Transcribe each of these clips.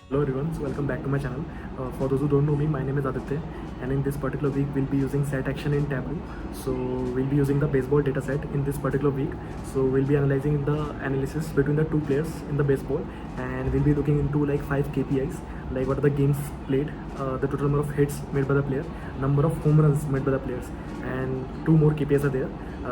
Hello everyone, so welcome back to my channel. For those who don't know me, my name is Aditya, and in this particular week we'll be using set action in Tableau. So we'll be using the baseball data set in this particular week. So we'll be analyzing the analysis between the two players in the baseball, and we'll be looking into like 5 KPIs, like what are the games played, the total number of hits made by the player, number of home runs made by the players, and two more KPIs are there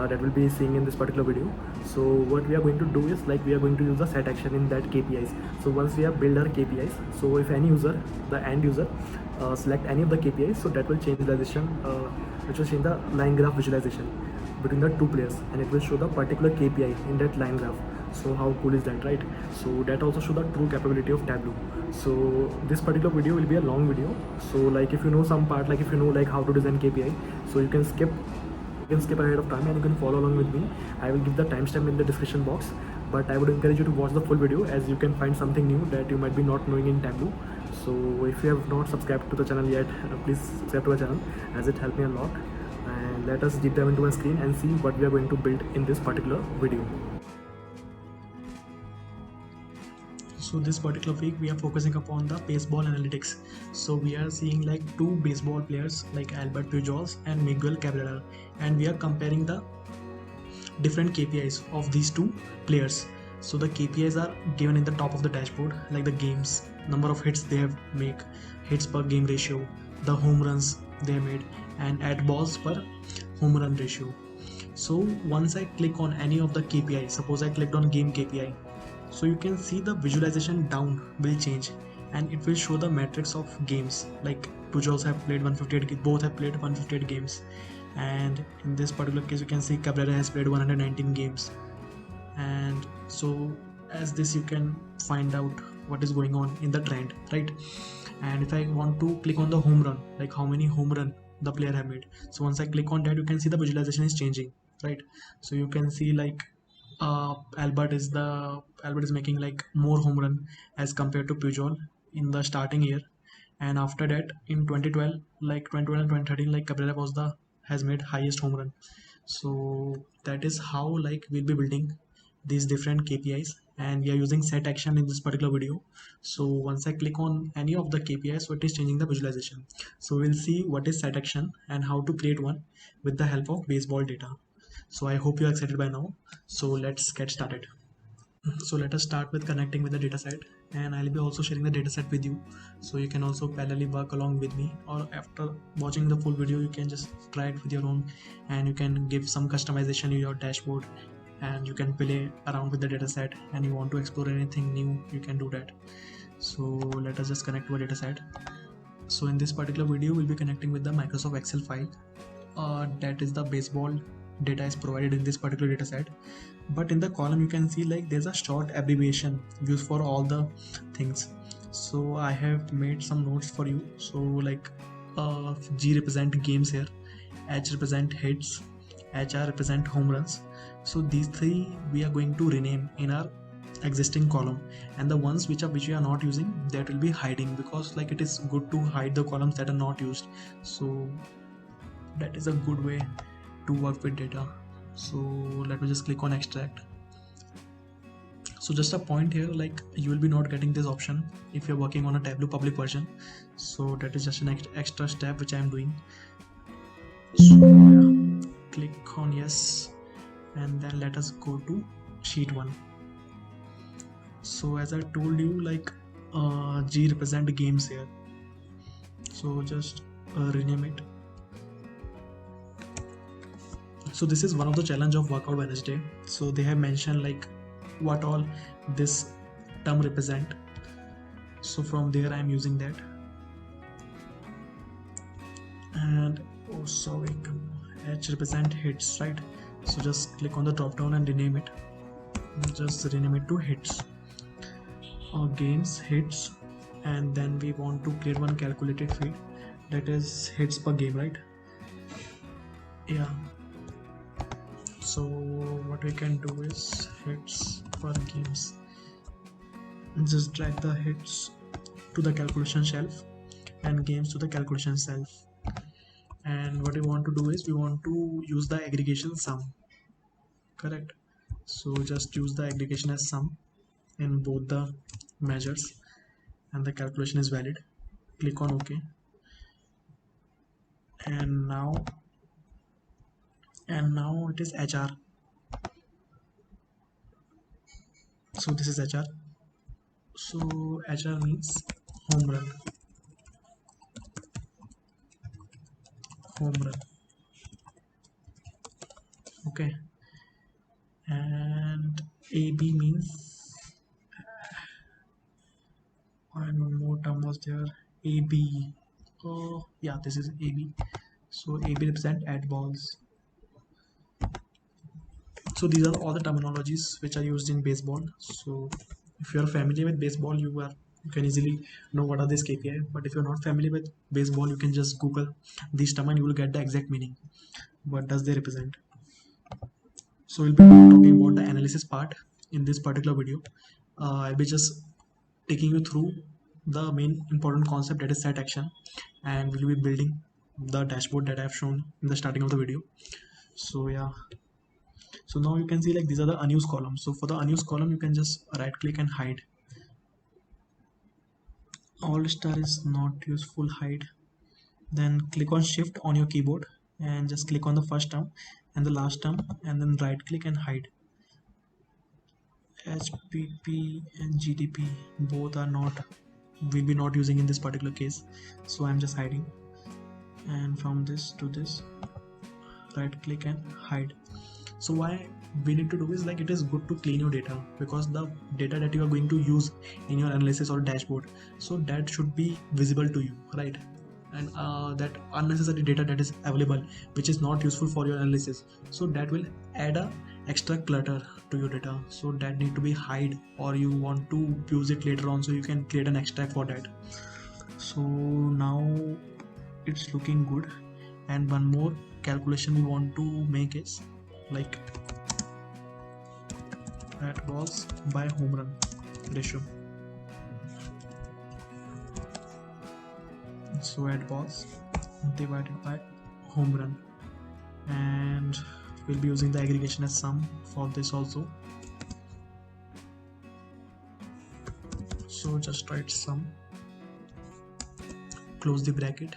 that we'll be seeing in this particular video. So what we are going to do is like we are going to use the set action in that KPIs. So once we have built our KPIs, so if any user, the end user, select any of the KPIs, so that will change the visualization, which will change the line graph visualization between the two players, and it will show the particular KPI in that line graph. So how cool is that, right? So that also show the true capability of Tableau. So this particular video will be a long video. So like if you know some part, like if you know like how to design KPI, so you can skip ahead of time and you can follow along with me. I will give the timestamp in the description box, but I would encourage you to watch the full video as you can find something new that you might be not knowing in Tableau. So if you have not subscribed to the channel yet, please subscribe to the channel as it helped me a lot. And let us deep dive into my screen and see what we are going to build in this particular video. So this particular week we are focusing upon the baseball analytics. So we are seeing like two baseball players like Albert Pujols and Miguel Cabrera, and we are comparing the different KPIs of these two players. So the KPIs are given in the top of the dashboard, like the games, number of hits they have made, hits per game ratio, the home runs they have made, and at balls per home run ratio. So once I click on any of the KPI, suppose I clicked on game KPI, so you can see the visualization down will change and it will show the metrics of games, like Pujols have played 158, both have played 158 games, and in this particular case you can see Cabrera has played 119 games. And so as this you can find out what is going on in the trend, right? And if I want to click on the home run, like how many home run the player have made, so once I click on that, you can see the visualization is changing, right? So you can see like Albert is making like more home run as compared to Pujol in the starting year, and after that in 2012, like 2012 and 2013, like Cabrera was the has made highest home run. So that is how like we'll be building these different KPIs, and we are using set action in this particular video. So once I click on any of the KPIs, so it is changing the visualization. So we'll see what is set action and how to create one with the help of baseball data. So I hope you are excited by now. So let's get started. So let us start with connecting with the dataset, and I'll be also sharing the dataset with you, so you can also parallelly work along with me, or after watching the full video you can just try it with your own, and you can give some customization in your dashboard, and you can play around with the dataset, and you want to explore anything new, you can do that. So let us just connect to a dataset. So in this particular video we'll be connecting with the Microsoft Excel file, that is the baseball data is provided in this particular dataset. But in the column you can see like there's a short abbreviation used for all the things. So I have made some notes for you. So like G represent games here, H represent hits, HR represent home runs. So these three we are going to rename in our existing column, and the ones which we are not using, that will be hiding, because like it is good to hide the columns that are not used. So that is a good way to work with data. So let me just click on extract. So just a point here, like you will be not getting this option if you're working on a Tableau public version. So that is just an extra step which I am doing. So yeah, click on yes, and then let us go to sheet 1. So as I told you, like G represent games here, so just rename it. So this is one of the challenge of Workout Wednesday. So they have mentioned like what all this term represent. So from there I am using that. And oh sorry, H represent hits, right? So just click on the drop down and rename it. Just rename it to hits, or games hits, and then we want to create one calculated feed that is hits per game, right? Yeah. So what we can do is hits per games. Just drag the hits to the calculation shelf and games to the calculation shelf. And what we want to do is we want to use the aggregation sum, correct? So just use the aggregation as sum in both the measures, and the calculation is valid. Click on OK, and now it is HR. So this is HR. So HR means home run, home run. Okay, and AB means, and one more term was there, AB. Oh yeah, this is AB. So AB represent add balls. So these are all the terminologies which are used in baseball. So if you are familiar with baseball, you can easily know what are these KPI. But if you're not familiar with baseball, you can just Google these term and you will get the exact meaning. What does they represent? So we'll be talking about the analysis part in this particular video. I'll be just taking you through the main important concept, that is set action, and we'll be building the dashboard that I've shown in the starting of the video. So yeah, so now you can see like these are the unused columns. So for the unused column, you can just right click and hide. All star is not useful, hide. Then click on shift on your keyboard and just click on the first term and the last term, and then right click and hide. HPP and GDP both are not, will be not using in this particular case, so I'm just hiding. And from this to this, right click and hide. So why we need to do is, like, it is good to clean your data, because the data that you are going to use in your analysis or dashboard, so that should be visible to you, right? And that unnecessary data that is available which is not useful for your analysis, so that will add a extra clutter to your data, so that need to be hide, or you want to use it later on, so you can create an extract for that. So now it's looking good. And one more calculation we want to make is like at balls by home run ratio. So at balls divided by home run, and we'll be using the aggregation as sum for this also. So just write sum, close the bracket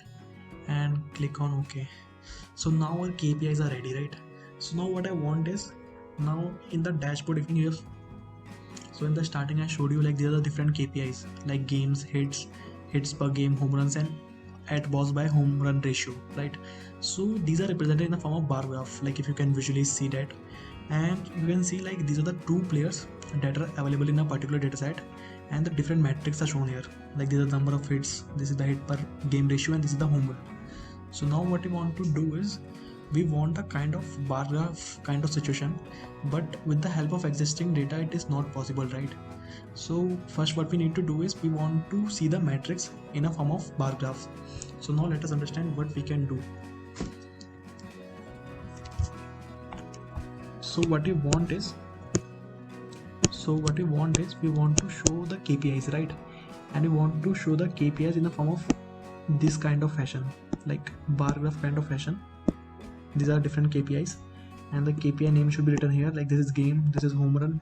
and click on OK. So now our KPIs are ready, right? So now what I want is, now in the dashboard, if you have, so in the starting I showed you like these are the different KPIs like games, hits per game, home runs, and at balls by home run ratio, right? So these are represented in the form of bar graph, like if you can visually see that, and you can see like these are the two players that are available in a particular data set, and the different metrics are shown here, like this is the number of hits, this is the hit per game ratio, and this is the home run. So now what we want to do is, we want a kind of bar graph kind of situation, but with the help of existing data it is not possible, right? So first what we need to do is, we want to see the metrics in a form of bar graph. So now let us understand what we can do. So what we want is, we want to show the KPIs, right? And we want to show the KPIs in the form of this kind of fashion, like bar graph kind of fashion. These are different KPIs, and the KPI name should be written here, like this is game, this is home run,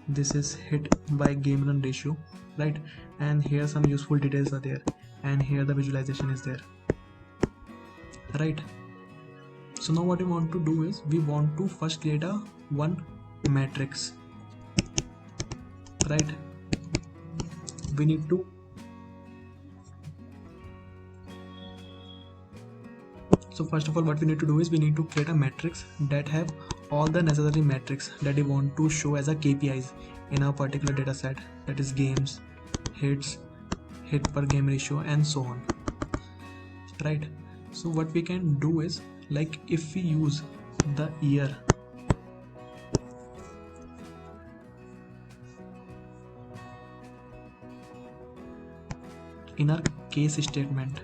this is hit by game run ratio, right? And here some useful details are there, and here the visualization is there, right? So now what we want to do is, we want to first create a one matrix, right? We need to, so first of all what we need to do is, we need to create a matrix that have all the necessary metrics that we want to show as a KPIs in our particular data set, that is games, hits, hit per game ratio, and so on, right? So what we can do is, like if we use the year, in our case statement,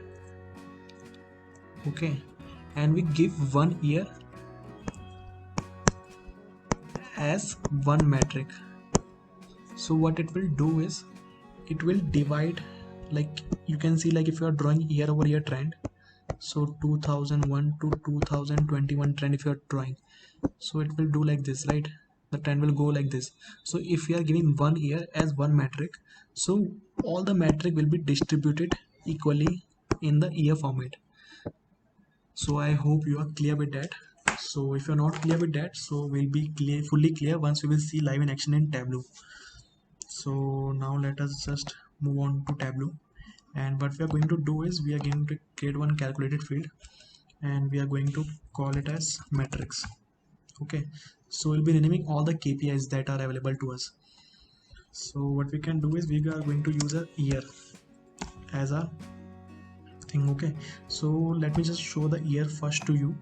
okay, and we give 1 year as one metric, so what it will do is, it will divide, like you can see, like if you are drawing year over year trend, so 2001 to 2021 trend if you are drawing, so it will do like this, right? the trend will go like this. So if we are giving 1 year as one metric, so all the metric will be distributed equally in the year format. So I hope you are clear with that. So if you're not clear with that, so we'll be fully clear once we will see live in action in Tableau. So now let us just move on to Tableau, and what we are going to do is we are going to create one calculated field, and we are going to call it as metrics. Okay, so we'll be renaming all the KPIs that are available to us. So what we can do is we are going to use a year as a thing. Okay, so let me just show the year first to you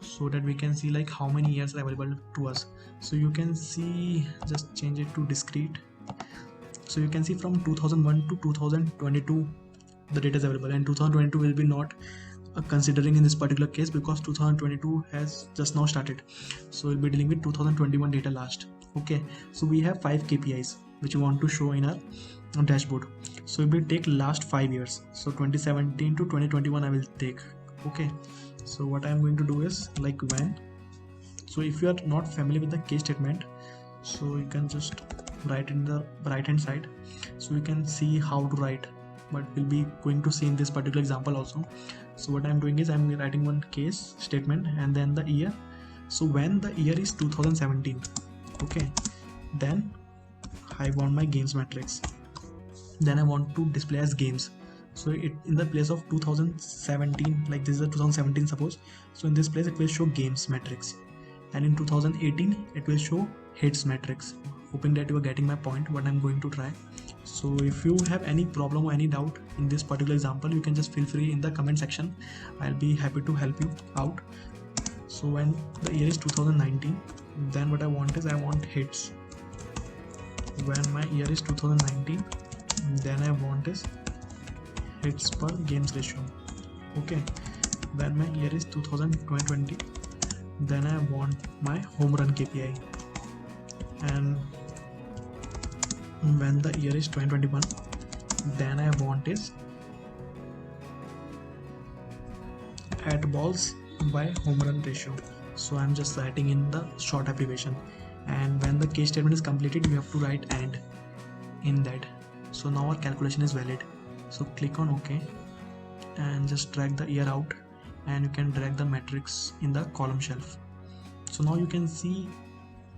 so that we can see like how many years are available to us. So you can see, just change it to discrete. So you can see from 2001 to 2022 the data is available, and 2022 will be not considering in this particular case because 2022 has just now started. So we'll be dealing with 2021 data last. Okay, so we have 5 KPIs which we want to show in our dashboard. So we will take last 5 years, so 2017 to 2021 I will take. Okay, so what I am going to do is like when. So if you are not familiar with the case statement, so you can just write in the right hand side, so you can see how to write, but we'll be going to see in this particular example also. So what I'm doing is I'm writing one case statement and then the year. So when the year is 2017, okay, then I want my games metrics, then I want to display as games. So it in the place of 2017, like this is a 2017 suppose, so in this place it will show games metrics, and in 2018 it will show hits metrics. Hoping that you are getting my point what I'm going to try. So if you have any problem or any doubt in this particular example, you can just feel free in the comment section. I'll be happy to help you out. So when the year is 2019, then what I want is I want hits. When my year is 2019, then I want is hits per games ratio. Okay, when my year is 2020, then I want my home run KPI, and when the year is 2021, then I want is at balls by home run ratio. So I'm just writing in the short abbreviation, and when the case statement is completed you have to write and in that. So now our calculation is valid. So click on OK and just drag the year out, and you can drag the metrics in the column shelf. So now you can see,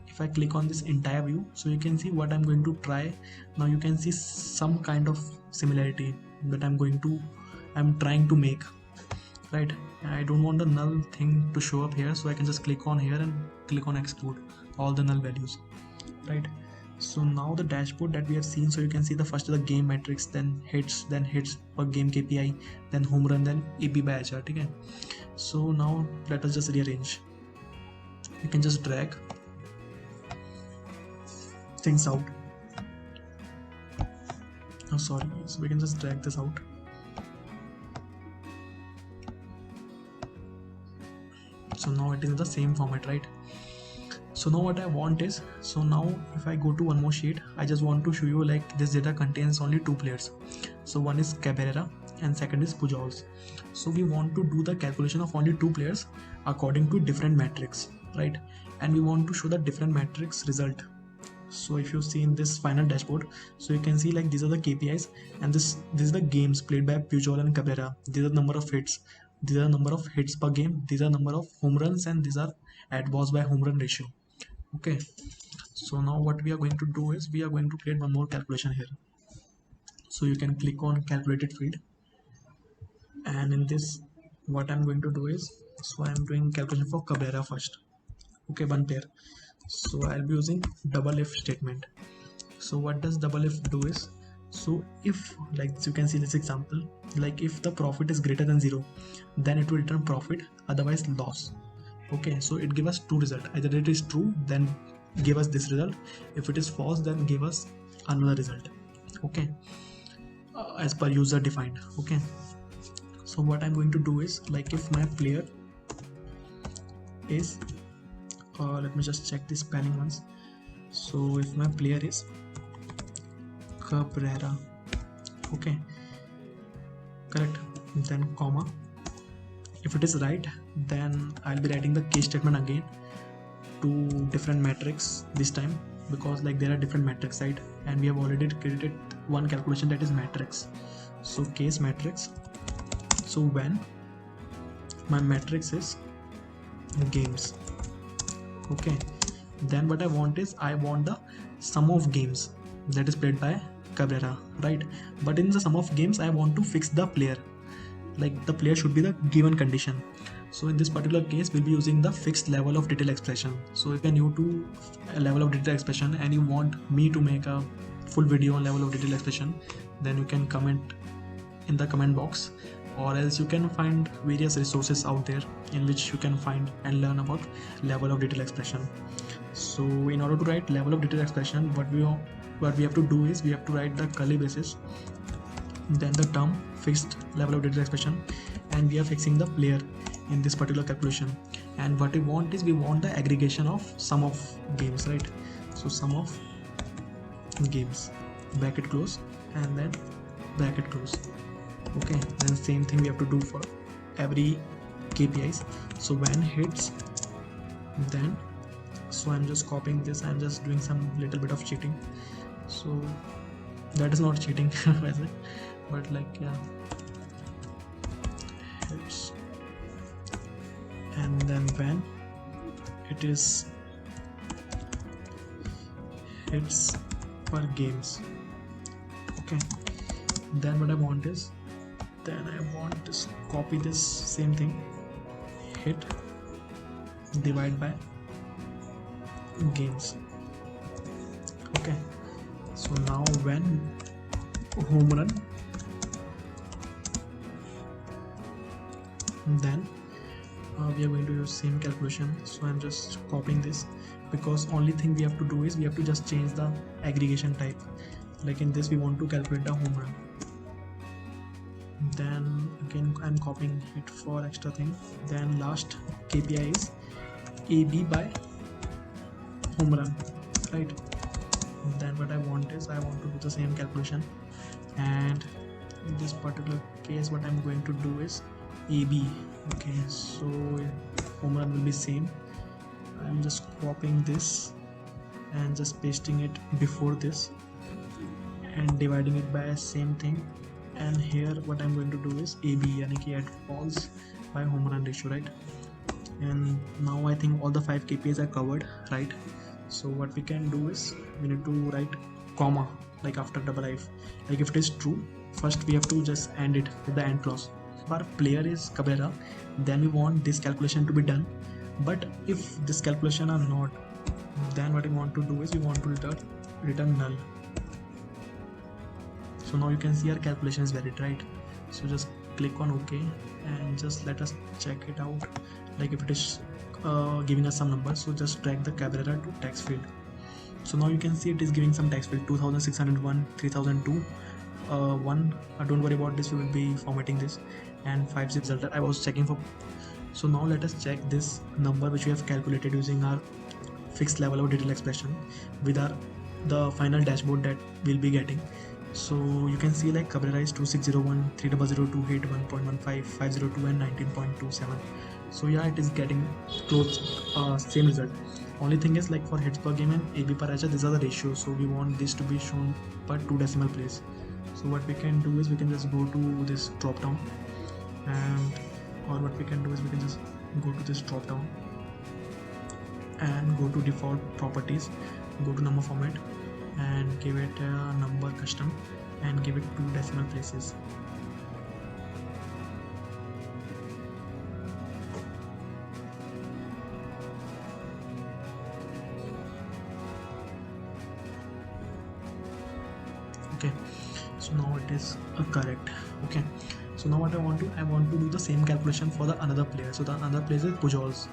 if I click on this entire view, so you can see what I'm going to try. Now you can see some kind of similarity that I'm trying to make, right? I don't want the null thing to show up here, so I can just click on here and click on exclude all the null values, right? So now the dashboard that we have seen, so you can see the first is the game metrics, then hits per game KPI, then home run, then AP by HR. Okay, so now let us just rearrange. You can just drag things out. Oh sorry, so we can just drag this out. So now it is in the same format, right? So now what I want is, so now if I go to one more sheet, I just want to show you like this data contains only 2 players. So one is Cabrera and second is Pujols. So we want to do the calculation of only 2 players according to different metrics, right? And we want to show the different metrics result. So if you see in this final dashboard, so you can see like these are the KPIs, and this is the games played by Pujols and Cabrera. These are the number of hits, these are the number of hits per game, these are number of home runs, and these are at balls by home run ratio. Okay, so now what we are going to do is we are going to create one more calculation here. So you can click on calculated field, and in this what I'm going to do is, so I'm doing calculation for Cabrera first. Okay, one pair. So I'll be using double if statement. So what does double if do is, so if like you can see this example, like if the profit is greater than 0, then it will return profit, otherwise loss. Okay, so it gives us 2 results. Either it is true, then give us this result. If it is false, then give us another result. Okay, as per user defined. Okay, so what I'm going to do is, like if my player is let me just check the spelling once. So if my player is Cabrera, okay, correct, then comma. If it is right, then I'll be writing the case statement again two different metrics this time, because like there are different metrics, right? And we have already created one calculation, that is matrix. So case matrix. So when my matrix is games, okay, then what I want is I want the sum of games that is played by Cabrera, right? But in the sum of games I want to fix the player, like the player should be the given condition. So in this particular case we'll be using the fixed level of detail expression. So if you're new to a level of detail expression and you want me to make a full video on level of detail expression, then you can comment in the comment box, or else you can find various resources out there in which you can find and learn about level of detail expression. So in order to write level of detail expression, what we have to do is we have to write the curly braces, then the term fixed level of detail expression, and we are fixing the player in this particular calculation. And what we want is we want the aggregation of sum of games, right? So sum of games, bracket close, and then bracket close. Okay, then same thing we have to do for every KPIs. So when hits, then, so I'm just copying this, I'm just doing some little bit of cheating. So that is not cheating but like, yeah, hits, and then when it is hits per games, okay, then what I want is, then I want to copy this same thing, hit divide by games. Okay, so now when home run, then we are going to use same calculation. So I'm just copying this, because only thing we have to do is we have to just change the aggregation type. Like in this we want to calculate the home run, then again I'm copying it for extra thing. Then last KPI is AB by home run, right? Then what I want is I want to do the same calculation, and in this particular case what I'm going to do is AB. Okay, so home run will be same. I'm just copying this and just pasting it before this and dividing it by same thing. And here what I'm going to do is AB, yani ki add false by home run ratio, right? And now I think all the 5 KPIs are covered, right? So what we can do is we need to write comma like after double if. Like if it is true, first we have to just end it with the end clause. If our player is Cabrera, then we want this calculation to be done. But if this calculation are not, then what we want to do is we want to return null. So now you can see our calculation is valid, right? So just click on OK and just let us check it out. Like if it is giving us some numbers, so just drag the Cabrera to text field. So now you can see it is giving some text field 2601, 3002, 1. Don't worry about this, we will be formatting this, and 5 zip result. I was checking for. So now let us check this number which we have calculated using our fixed level of detail expression with the final dashboard that we'll be getting. So you can see like Cabrera is 2601, 3002, 1.15, 502 and 19.27. So yeah, it is getting close, same result. Only thing is like for hits per game and AB per HA, these are the ratios. So we want this to be shown per 2 decimal place. So what we can do is we can just go to this drop down, and or what we can do is we can just go to this drop down and go to default properties, go to number format and give it a number custom and give it 2 decimal places. Okay, so now it is correct. Okay, so now what I want to do the same calculation for the another player. So the another player is Pujols.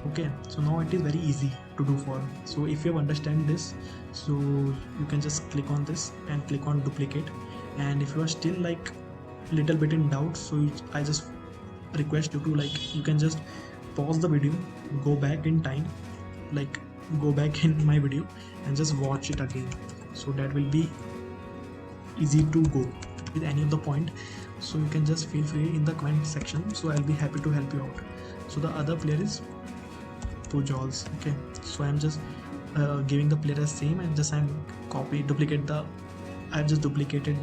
Okay, so now it is very easy to do for. So if you understand this, so you can just click on this and click on duplicate. And if you are still like little bit in doubt, so I just request you to like, you can just pause the video, go back in time, like go back in my video and just watch it again. So that will be easy to go with any of the point. So you can just feel free in the comment section, so I'll be happy to help you out. So the other player is Pujols. Okay, so I'm just giving the player as same, and just I've just duplicated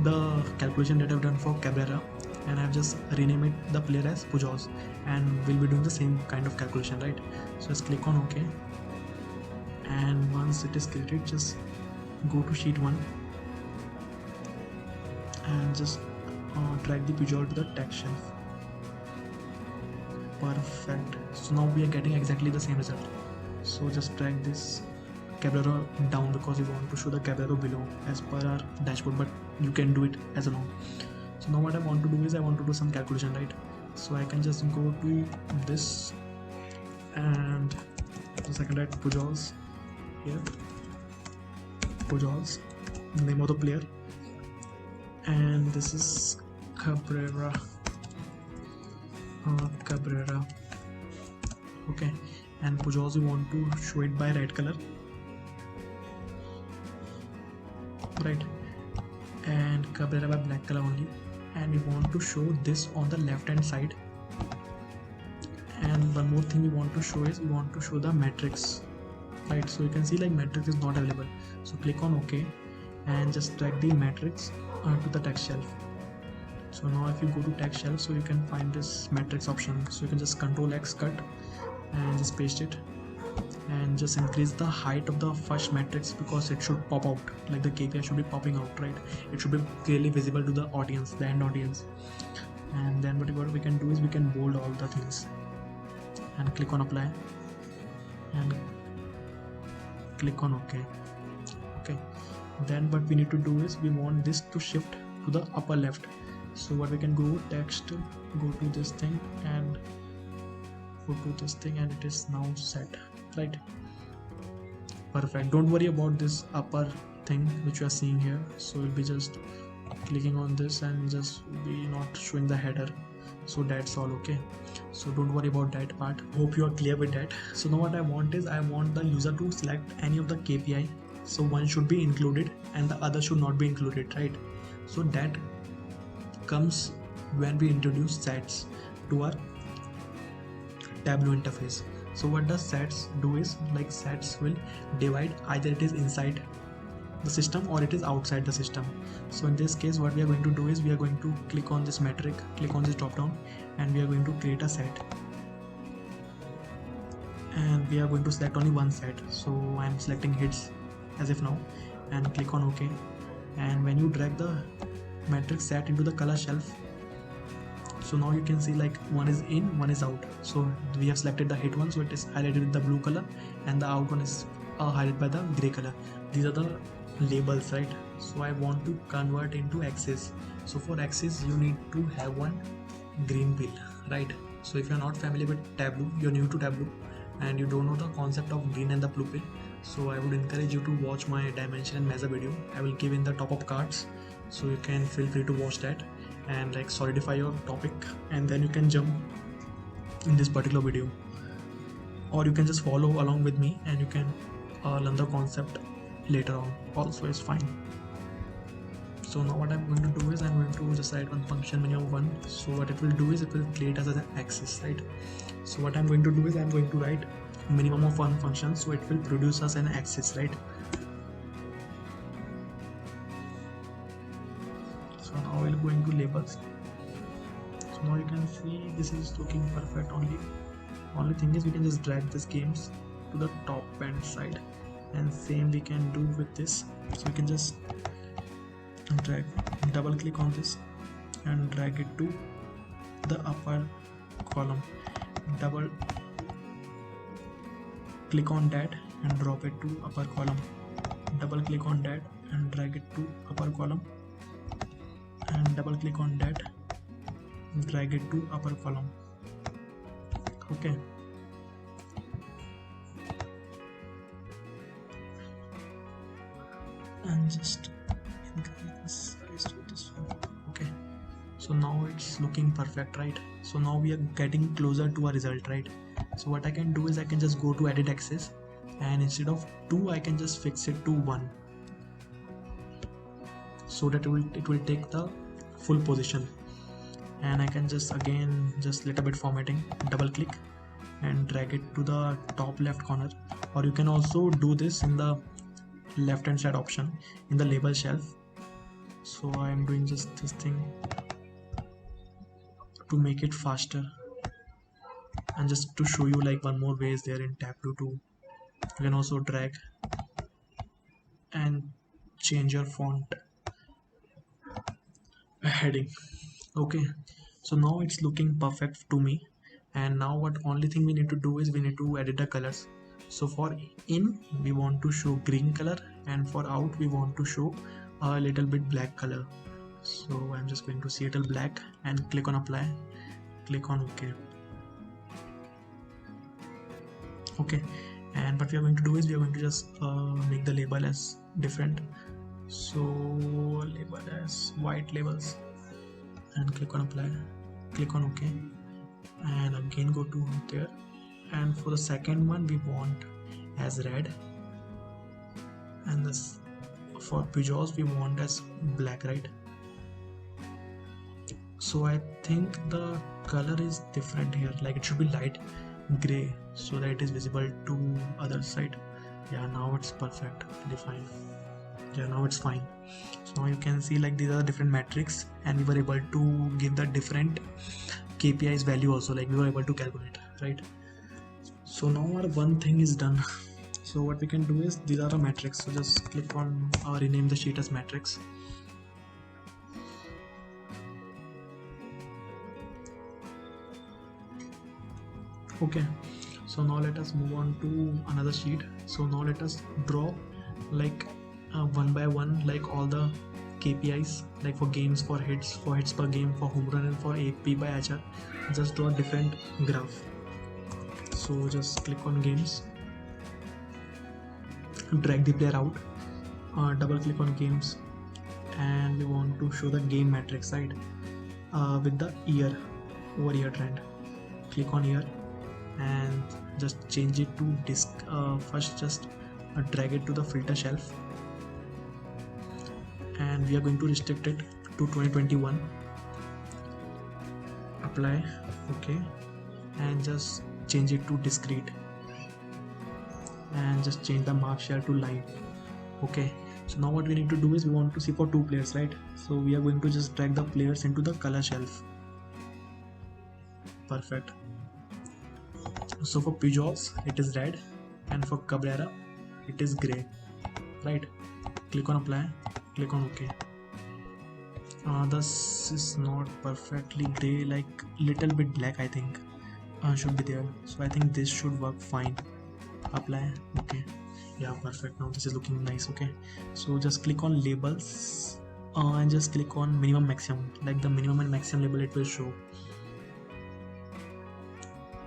the calculation that I've done for Cabrera, and I've just renamed it the player as Pujols, and we'll be doing the same kind of calculation, right? So just click on OK, and once it is created, just go to sheet 1 and just drag the Pujol to the text shelf. Perfect. So now we are getting exactly the same result. So just drag this Cabrera down because we want to show the Cabrera below as per our dashboard, but you can do it as a norm. So now what I want to do is I want to do some calculation, right? So I can just go to this and just I can write Pujols here. Pujols, name of the player, and this is Cabrera. Cabrera. Okay, and Pujols we want to show it by red color, right? And Cabrera by black color only, and we want to show this on the left hand side. And one more thing we want to show is we want to show the matrix, right? So you can see like matrix is not available, so click on OK and just drag the matrix to the text shelf. So now if you go to text shelf, so you can find this matrix option, so you can just Ctrl X cut and just paste it, and just increase the height of the first matrix because it should pop out, like the KPI should be popping out, right? It should be clearly visible to the audience, the end audience. And then what we can do is we can bold all the things and click on apply and click on OK. Okay, then what we need to do is we want this to shift to the upper left. So what we can go text, go to this thing and go to this thing, and it is now set, right? Perfect. Don't worry about this upper thing which you are seeing here. So we'll be just clicking on this and just be not showing the header. So that's all. Okay, so don't worry about that part. Hope you are clear with that. So now what I want is I want the user to select any of the KPI. So one should be included and the other should not be included, right? So that comes when we introduce sets to our Tableau interface. So what does sets do is, like, sets will divide either it is inside the system or it is outside the system. So in this case what we are going to do is we are going to click on this metric, click on this drop down, and we are going to create a set, and we are going to select only one set. So I am selecting hits as if now, and click on OK. And when you drag the matrix set into the color shelf, so now you can see like one is in, one is out. So we have selected the hit one, so it is highlighted with the blue color, and the out one is highlighted by the gray color. These are the labels, right? So I want to convert into axis. So for axis you need to have one green wheel, right? So if you are not familiar with Tableau, you're new to Tableau and you don't know the concept of green and the blue wheel, so I would encourage you to watch my dimension and measure video. I will give in the top of cards, so you can feel free to watch that and like solidify your topic, and then you can jump in this particular video, or you can just follow along with me and you can learn the concept later on also, is fine. So now what I'm going to do is I'm going to just write one function minimum1. So what it will do is it will create as an axis, right? So what I'm going to do is I'm going to write minimum of one function, so it will produce us an axis, right? So now we'll go into labels. So now you can see this is looking perfect. Only thing is we can just drag these games to the top and side, and same we can do with this. So we can just drag, double click on this and drag it to the upper column, double click on that and drop it to upper column, double click on that and drag it to upper column, and double click on that, drag it to upper column. Okay, and just increase the size to this one. Okay, so now it's looking perfect, right? So now we are getting closer to a result, right? So what I can do is I can just go to edit axis, and instead of 2 I can just fix it to 1, so that it will take the full position. And I can just again just little bit formatting, double click and drag it to the top left corner, or you can also do this in the left hand side option in the label shelf. So I am doing just this thing to make it faster, and just to show you like one more way is there in Tableau too. You can also drag and change your font heading. Okay, so now it's looking perfect to me, and now what only thing we need to do is we need to edit the colors. So for in we want to show green color, and for out we want to show a little bit black color. So I'm just going to Seattle black and click on apply, click on okay. And what we are going to do is we are going to just make the label as different. So label as white labels, and click on apply, click on OK, and again go to there. And for the second one we want as red, and this for Pujols we want as black, right? So I think the color is different here, like it should be light gray so that it is visible to other side. Yeah, now it's perfectly fine. Yeah, now it's fine. So now you can see like these are different metrics, and we were able to give the different KPIs value also, like we were able to calculate, right? So now our one thing is done. So what we can do is these are the metrics. So just click on rename the sheet as metrics. Okay, so now let us move on to another sheet. So now let us draw like one by one like all the KPIs, like for games, for hits per game, for home run, and for AP by HR. Just draw a different graph. So just click on games, drag the player out, double click on games, and we want to show the game metrics, right? With the year over year trend. Click on year and just change it to disk. First just drag it to the filter shelf, and we are going to restrict it to 2021. Apply, okay, and just change it to discrete, and just change the mark shell to line. Okay, so now what we need to do is we want to see for two players, right? So we are going to just drag the players into the color shelf. Perfect. So for Pujols it is red, and for Cabrera it is gray, right? Click on apply, click on OK. This is not perfectly gray, like little bit black I think should be there. So I think this should work fine. Apply, okay, yeah, perfect. Now this is looking nice. Okay, so just click on labels and just click on minimum maximum, like the minimum and maximum label it will show.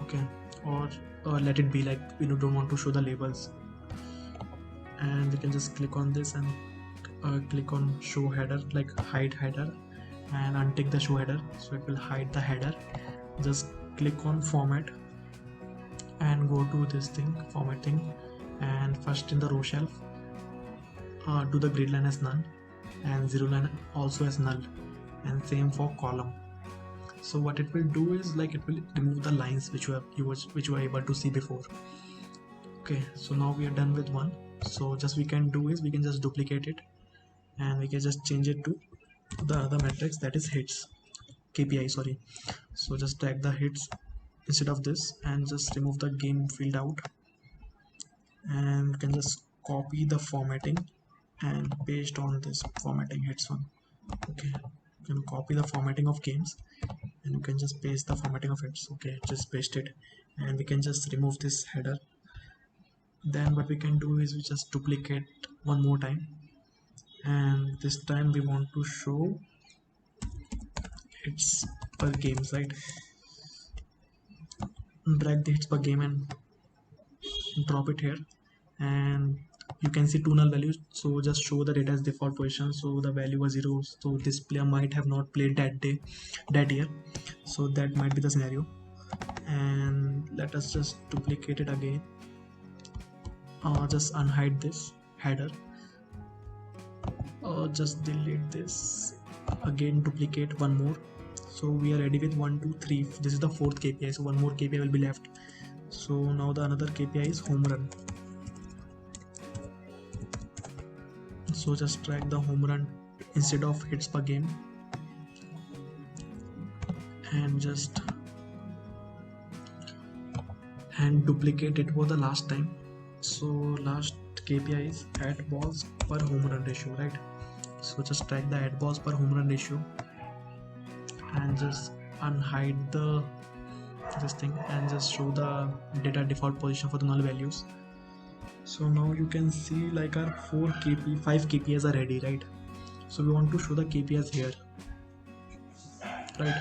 Okay, or let it be like we don't want to show the labels, and we can just click on this and click on show header, like hide header, and untick the show header so it will hide the header. Just click on format and go to this thing, formatting, and first in the row shelf do the grid line as none and zero line also as null, and same for column. So what it will do is like it will remove the lines which you were able to see before. Okay, so now we are done with one. So just we can do is we can just duplicate it, and we can just change it to the other matrix, that is hits KPI, sorry. So just drag the hits instead of this and just remove the game field out, and we can just copy the formatting and paste on this formatting hits one. Okay, you can copy the formatting of games and you can just paste the formatting of hits. Okay, just paste it, and we can just remove this header. Then what we can do is we just duplicate one more time, and this time we want to show hits per games, right? Drag the hits per game and drop it here, and you can see two null values. So just show the data as default position, so the value was 0, so this player might have not played that day, that year, so that might be the scenario. And let us just duplicate it again, just unhide this header, just delete this, again duplicate one more. So we are ready with 1 2 3. This is the fourth KPI, so one more KPI will be left. So now the another KPI is home run. So just track the home run instead of hits per game, and just duplicate it for the last time. So last KPI is at balls per home run ratio, right? So just track the at balls per home run ratio and just unhide this thing and just show the data default position for the null values. So now you can see like our 5 KPIs are ready, right? So we want to show the KPIs here, right?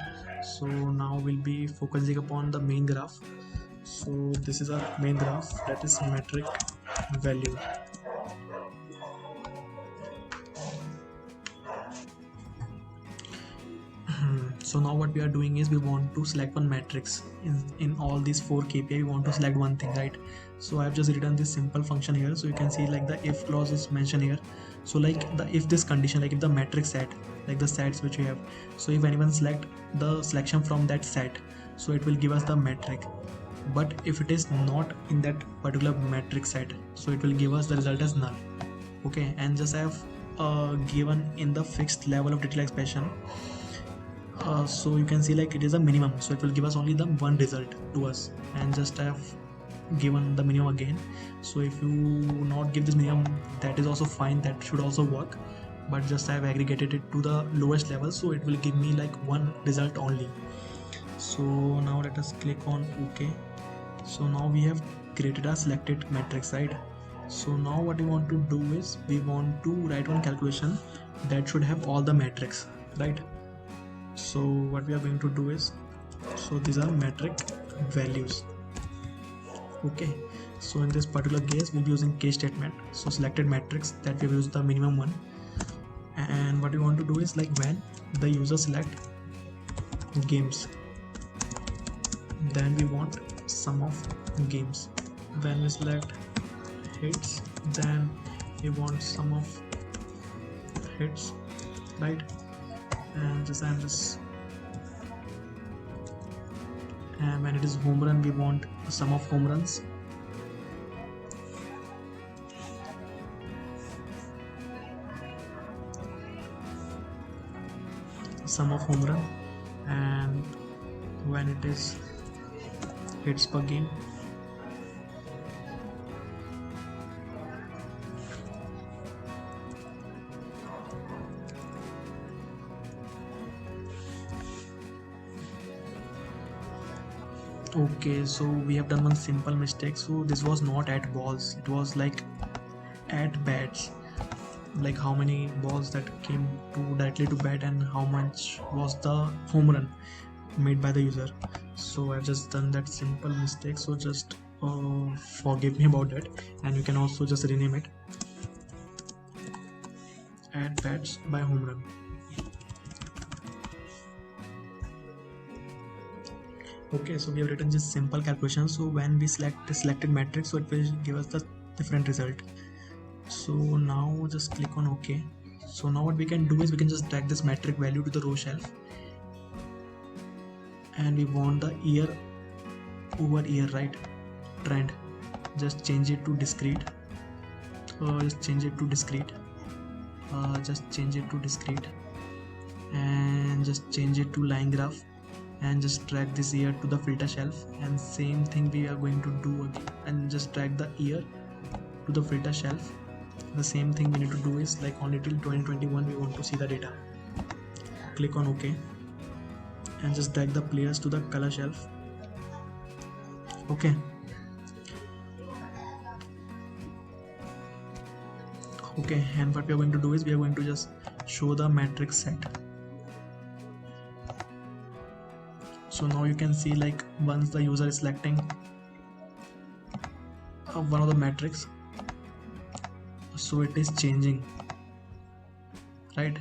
So now we'll be focusing upon the main graph. So this is our main graph, that is metric value. So now what we are doing is we want to select one matrix in all these 4 KPI. We want to select one thing, right? So I have just written this simple function here. So you can see like the if clause is mentioned here. So like the if this condition, like if the matrix set, like the sets which we have, so if anyone select the selection from that set, so it will give us the metric. But if it is not in that particular metric set, so it will give us the result as null. Okay, and just I have given in the fixed level of detail expression. So you can see like it is a minimum, so it will give us only the one result to us, and just I have given the minimum again. So if you not give this minimum, that is also fine, that should also work, but just I have aggregated it to the lowest level, so it will give me like one result only. So now let us click on OK. So now we have created a selected matrix, right? So now what we want to do is we want to write one calculation that should have all the metrics, right? So what we are going to do is, so these are metric values. Okay, so in this particular case we'll be using case statement. So selected metrics that we have used the minimum one, and what we want to do is like when the user select games, then we want sum of games. When we select hits, then we want sum of hits, right? And when it is home run, we want sum of home runs. Sum of home run. And when it is hits per game, okay, so we have done one simple mistake. So this was not at balls, it was like at bats, like how many balls that came directly to bat and how much was the home run made by the user. So I've just done that simple mistake, so just forgive me about that, and you can also just rename it at bats by home run. Okay, so we have written this simple calculation. So when we select the selected matrix, so it will give us the different result. So now just click on OK. So now what we can do is we can just drag this metric value to the row shelf, and we want the year over year, right? Trend. Just change it to discrete. Just change it to discrete. Just change it to discrete, and just change it to line graph, and just drag this year to the filter shelf, and same thing we are going to do again, and just drag the year to the filter shelf. The same thing we need to do is like only till 2021 we want to see the data. Click on OK, and just drag the players to the color shelf. Okay, and what we are going to do is we are going to just show the matrix set. So now you can see like once the user is selecting one of the matrix, so it is changing, right?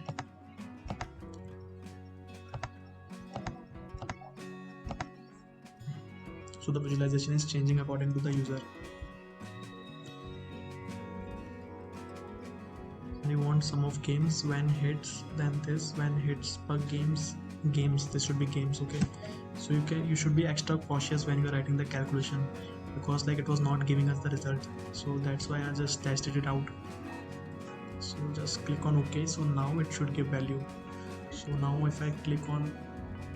So the visualization is changing according to the user. We want sum of games when hits, then this when hits per games, this should be games. Okay, so you should be extra cautious when you are writing the calculation. because like it was not giving us the result. So that's why I just tested it out. So just click on OK. So now it should give value. So now if I click on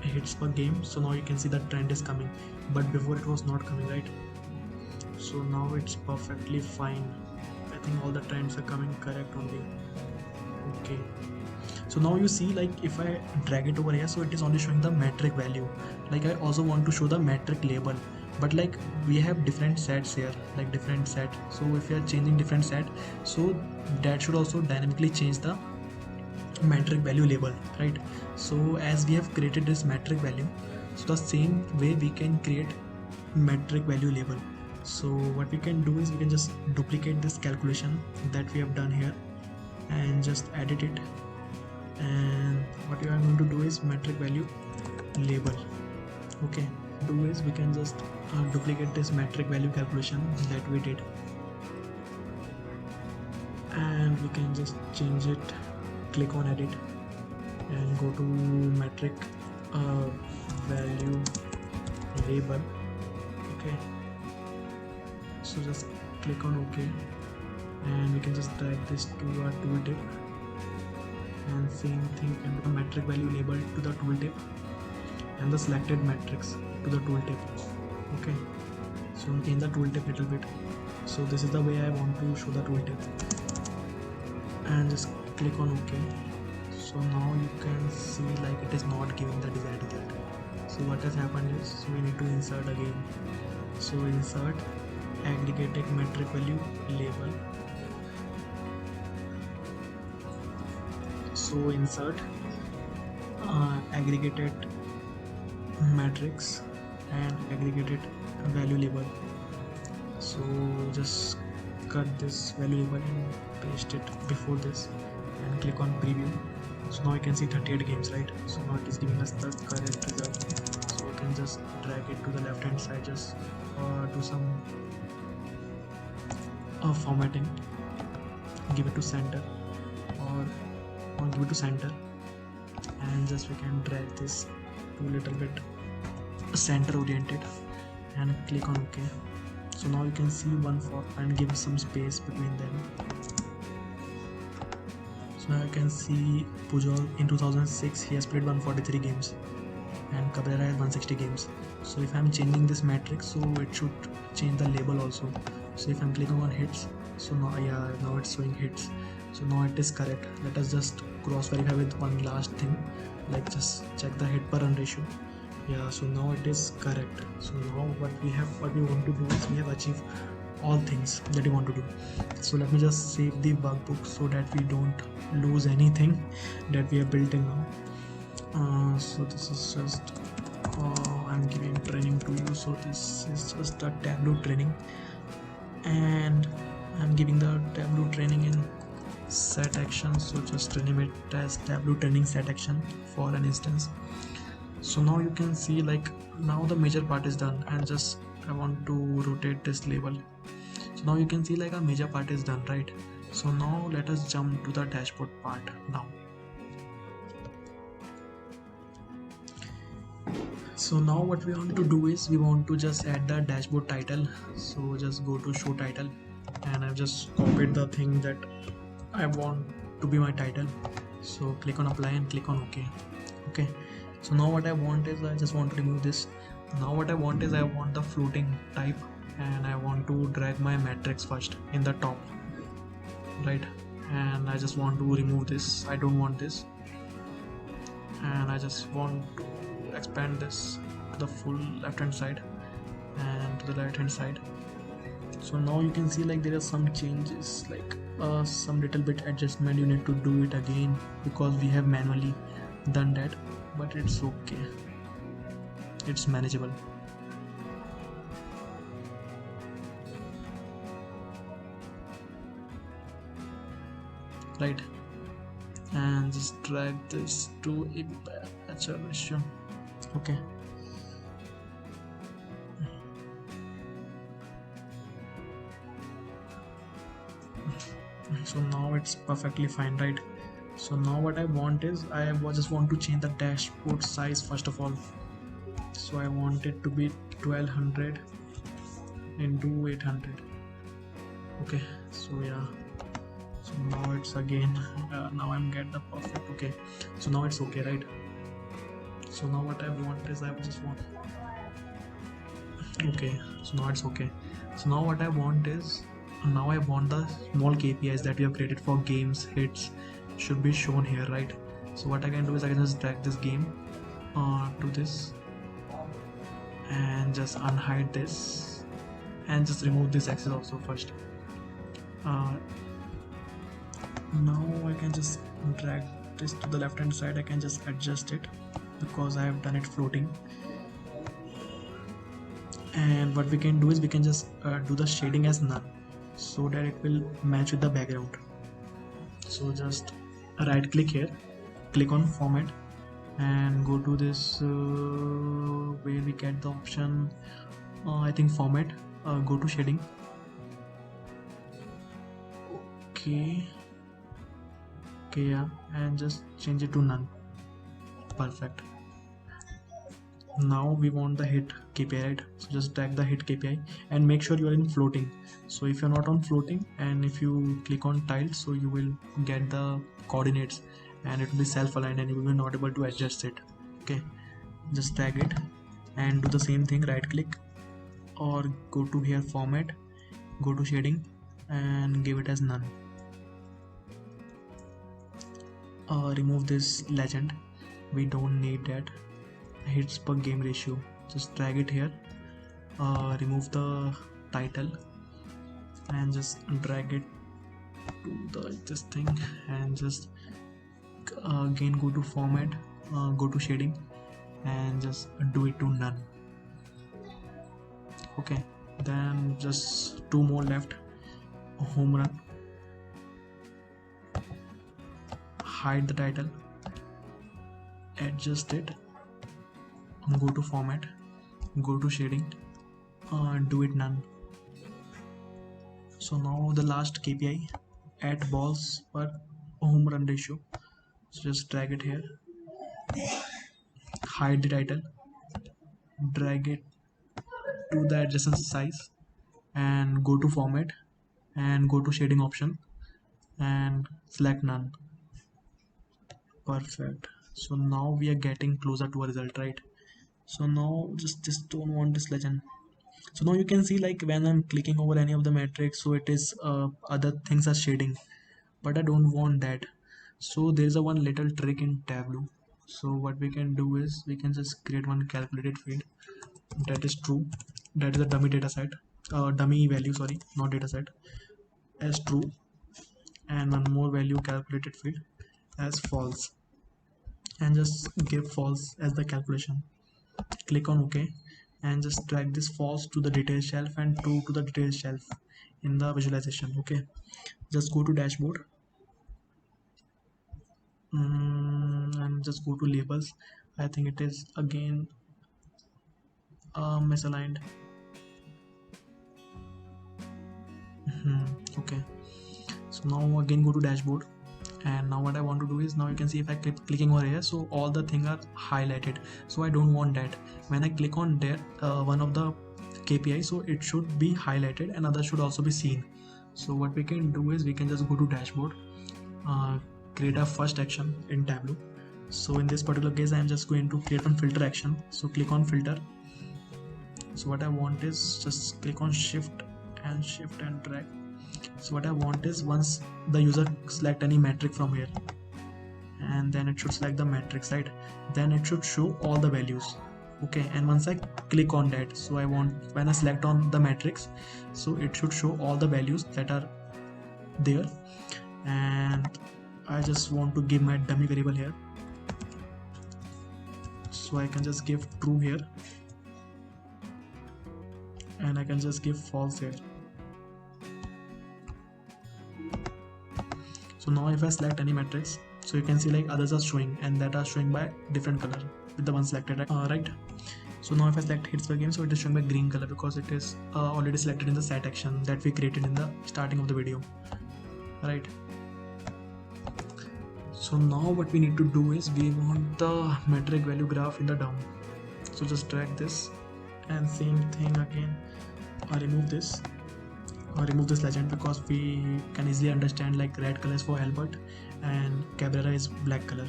hits per game, so now you can see the trend is coming, but before it was not coming, right? So now it's perfectly fine. I think all the trends are coming correct only. Okay, so now you see, like if I drag it over here, so it is only showing the metric value. Like I also want to show the metric label, but like we have different sets here, like different set. So if you are changing different set, so that should also dynamically change the metric value label, right? So as we have created this metric value, so the same way we can create metric value label. So what we can do is we can just duplicate this calculation that we have done here and just edit it. And what we are going to do is metric value label. Okay, do is we can just duplicate this metric value calculation that we did, and we can just change it. Click on edit and go to metric value label. Okay, so just click on OK, and we can just drag this to our tooltip, and same thing, you can do a metric value label to the tooltip and the selected metrics to the tooltip. Okay, so change the tooltip little bit. So this is the way I want to show the tooltip, and just click on OK. So now you can see like it is not giving the desired result. So what has happened is, so we need to insert again. So insert aggregated metric value label. So insert aggregated matrix and aggregated value label. So just cut this value label and paste it before this, and click on preview. So now you can see 38 games, right? So now it is giving us the correct result. So you can just drag it to the left hand side, just do some formatting, give it to center, or give it to center, and just we can drag this to a little bit center oriented and click on OK. So now you can see one for and give some space between them. So now you can see Pujols in 2006 he has played 143 games and Cabrera has 160 games. So if I'm changing this matrix, so it should change the label also. So if I'm clicking on hits, so now now it's showing hits. So now it is correct. Let us just cross verify with one last thing, like just check the hit per run ratio. Yeah, so now it is correct. So now what we want to do is we have achieved all things that we want to do. So let me just save the workbook so that we don't lose anything that we have built in now. So this is just I'm giving training to you. So this is just a Tableau training, and I'm giving the Tableau training in set action. So just rename it as Tableau training set action for an instance. So now you can see like now the major part is done, and just I want to rotate this label. So now you can see like a major part is done, right? So now let us jump to the dashboard part now. So now what we want to do is we want to just add the dashboard title. So just go to show title, and I've just copied the thing that I want to be my title. So click on apply and click on OK. Okay, so now what I want is I just want to remove this. Now what I want is I want the floating type, and I want to drag my matrix first in the top, right? And I just want to remove this. I don't want this, and I just want to expand this to the full left hand side and to the right hand side. So now you can see like there are some changes, like some little bit adjustment. You need to do it again because we have manually done that, but it's okay, it's manageable. Right, and just drag this to a better ratio. Okay, so now it's perfectly fine, right? So now what I want is I just want to change the dashboard size first of all. So I want it to be 1200 into 800. Okay, so yeah, so now it's again now I'm get the perfect. Okay, so now it's okay, right? So now what I want is I just want, okay, so now it's okay. So now what I want is, now I want the small KPIs that we have created for games hits should be shown here, right? So what I can do is I can just drag this game to this and just unhide this and just remove this axis also first. Now I can just drag this to the left hand side. I can just adjust it because I have done it floating. And what we can do is we can just do the shading as none so that it will match with the background. So just right click here, click on format and go to this where we get the option, I think format, go to shading. Okay, yeah, and just change it to none. Perfect. Now we want the hit KPI, right? So just drag the hit KPI and make sure you are in floating. So if you're not on floating and if you click on tile, so you will get the coordinates and it will be self-aligned and you will be not able to adjust it. Okay, just drag it and do the same thing, right click or go to here format, go to shading and give it as none. Remove this legend, we don't need that. Hits per game ratio, just drag it here, remove the title and just drag it to this thing and just again go to format, go to shading and just do it to none. Okay, then just two more left. Home run, hide the title, adjust it, go to format, go to shading, do it none. So now the last KPI, at balls per home run ratio, so just drag it here, hide the title, drag it to the adjacent size and go to format and go to shading option and select none. Perfect. So now we are getting closer to a result, right? So now just don't want this legend. So now you can see like when I'm clicking over any of the metrics, so it is other things are shading, but I don't want that. So there's a one little trick in Tableau. So what we can do is we can just create one calculated field that is true, that is a dummy data set, dummy value, sorry, not data set, as true, and one more value calculated field as false, and just give false as the calculation. Click on OK and just drag this false to the detail shelf and true to the detail shelf in the visualization. Okay, just go to dashboard and just go to labels. I think it is again misaligned. Okay, so now again go to dashboard, and now what I want to do is, now you can see if I keep clicking over here, so all the things are highlighted, so I don't want that. When I click on that one of the KPI, so it should be highlighted and others should also be seen. So what we can do is we can just go to dashboard, create a first action in Tableau. So in this particular case I am just going to create one filter action, so click on filter. So what I want is just click on shift and drag. So what I want is once the user select any metric from here, and then it should select the matrix, right? Then it should show all the values. Okay, and once I click on that, so I want, when I select on the matrix, so it should show all the values that are there, and I just want to give my dummy variable here, so I can just give true here and I can just give false here. So now if I select any matrix, so you can see like others are showing and that are showing by different color with the one selected, right? So now if I select hits per game, so it is showing by green color because it is already selected in the set action that we created in the starting of the video, right? So now what we need to do is we want the metric value graph in the down. So just drag this and same thing again, remove this legend because we can easily understand like red color is for Albert and Cabrera is black color.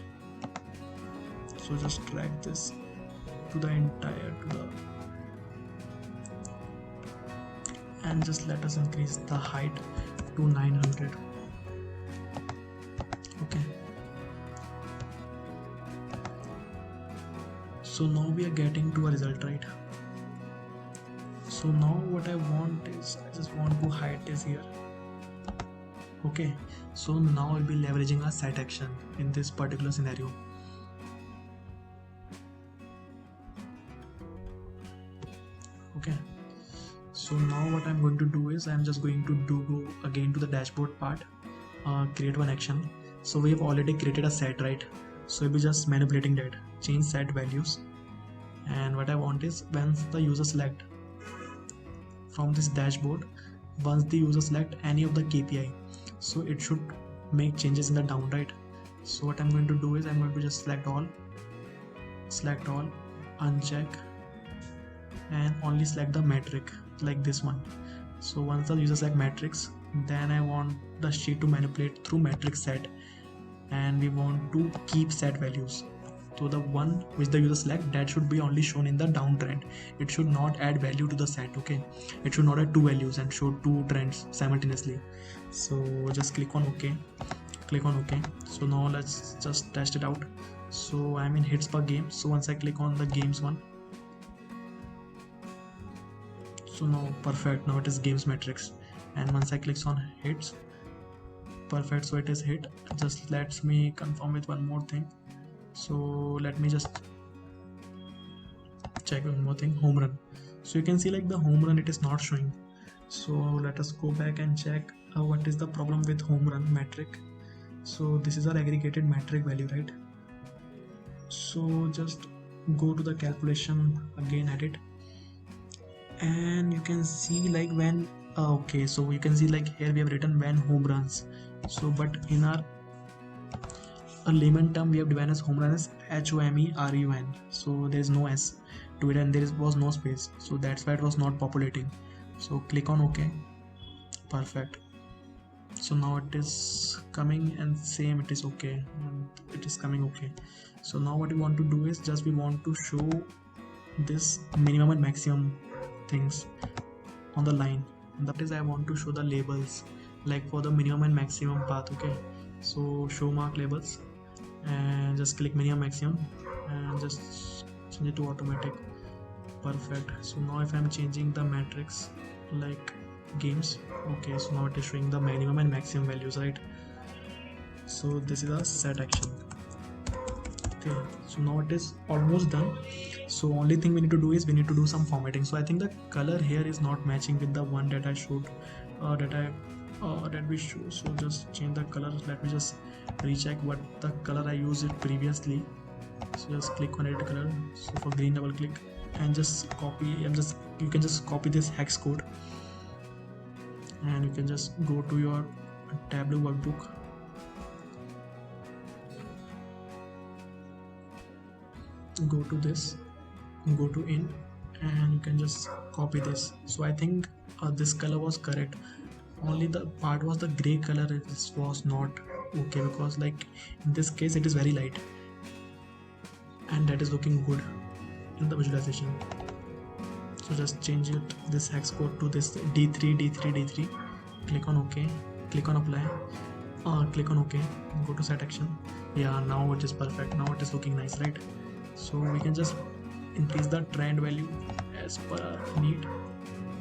So just drag this to the entire and just let us increase the height to 900. Okay, so now we are getting to a result, right? So now what I want is I just want to hide this here. Okay, so now I'll be leveraging a set action in this particular scenario. Okay, so now what I'm going to do is I'm just going to go again to the dashboard part, create one action. So we have already created a set, right? So we'll be just manipulating that, change set values, and what I want is once the user select from this dashboard, once the user select any of the KPI, so it should make changes in the down, right? So what I'm going to do is I'm going to just select all, uncheck, and only select the metric like this one. So once the user select matrix, then I want the sheet to manipulate through matrix set, and we want to keep set values. So the one which the user select, that should be only shown in the downtrend. It should not add value to the set. Okay, it should not add two values and show two trends simultaneously. So just click on OK. So now let's just test it out. So I'm in hits per game. So once I click on the games one, so now perfect, now it is games metrics. And once I click on hits, perfect, so it is hit. Just let me confirm with one more thing. So let me just check one more thing, home run. So you can see like the home run, it is not showing. So let us go back and check what is the problem with home run metric. So this is our aggregated metric value, right? So just go to the calculation again, edit, and you can see like when okay, so you can see like here we have written when home runs. So but in our a layman term we have defined as home run as HOMERUN. So there is no S to it and there was no space, so that's why it was not populating. So click on OK. Perfect. So now it is coming and same, it is okay, and it is coming okay. So now what we want to do is just we want to show this minimum and maximum things on the line, and that is I want to show the labels like for the minimum and maximum path. Okay, so show mark labels and just click minimum maximum and just change it to automatic. Perfect. So now if I'm changing the matrix like games, okay, so now it is showing the minimum and maximum values, right? So this is a set action. Okay, so now it is almost done. So only thing we need to do is we need to do some formatting. So I think the color here is not matching with the one that I showed, that we show. So just change the color. Let me just recheck what the color I used it previously. So just click on edit color. So for green, double click and just copy. You can just copy this hex code and you can just go to your Tableau workbook. Go to this, go to in, and you can just copy this. So I think this color was correct, only the part was the gray color, it was not okay, because like in this case it is very light and that is looking good in the visualization. So just change it, this hex code to this D3, click on OK, click on apply, click on OK, go to set action. Yeah, now it is perfect, now it is looking nice, right? So we can just increase the trend value as per our need,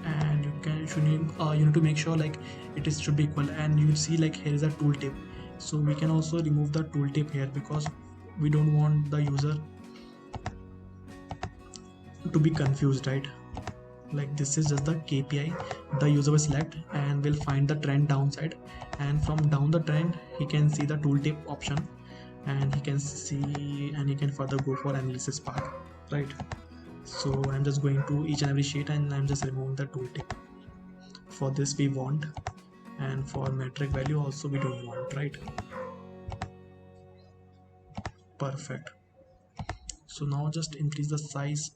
and you need to make sure like it is should be equal, and you see like here is a tooltip. So we can also remove the tooltip here because we don't want the user to be confused, right? Like this is just the KPI the user will select and will find the trend downside, and from down the trend he can see the tooltip option and he can see and he can further go for analysis part, right? So I'm just going to each and every sheet and I'm just removing the tooltip. For this we want, and for metric value also we don't want, right? Perfect. So now just increase the size,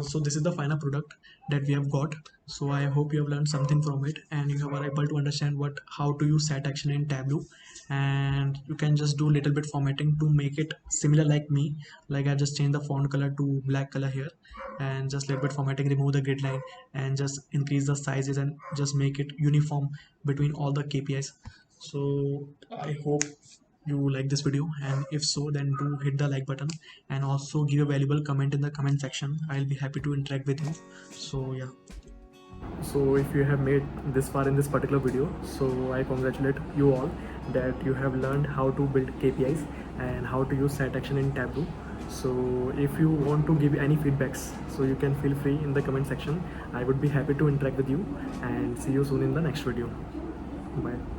So this is the final product that we have got. So I hope you have learned something from it, and you are able to understand what how to use set action in Tableau. And you can just do little bit formatting to make it similar like me. Like I just changed the font color to black color here, and just little bit formatting, remove the grid line, and just increase the sizes and just make it uniform between all the KPIs. So I hope you like this video, and if so, then do hit the like button, and also give a valuable comment in the comment section. I'll be happy to interact with you. So yeah, so if you have made this far in this particular video, so I congratulate you all that you have learned how to build KPIs and how to use set action in Tableau. So if you want to give any feedbacks, so you can feel free in the comment section. I would be happy to interact with you, and see you soon in the next video. Bye.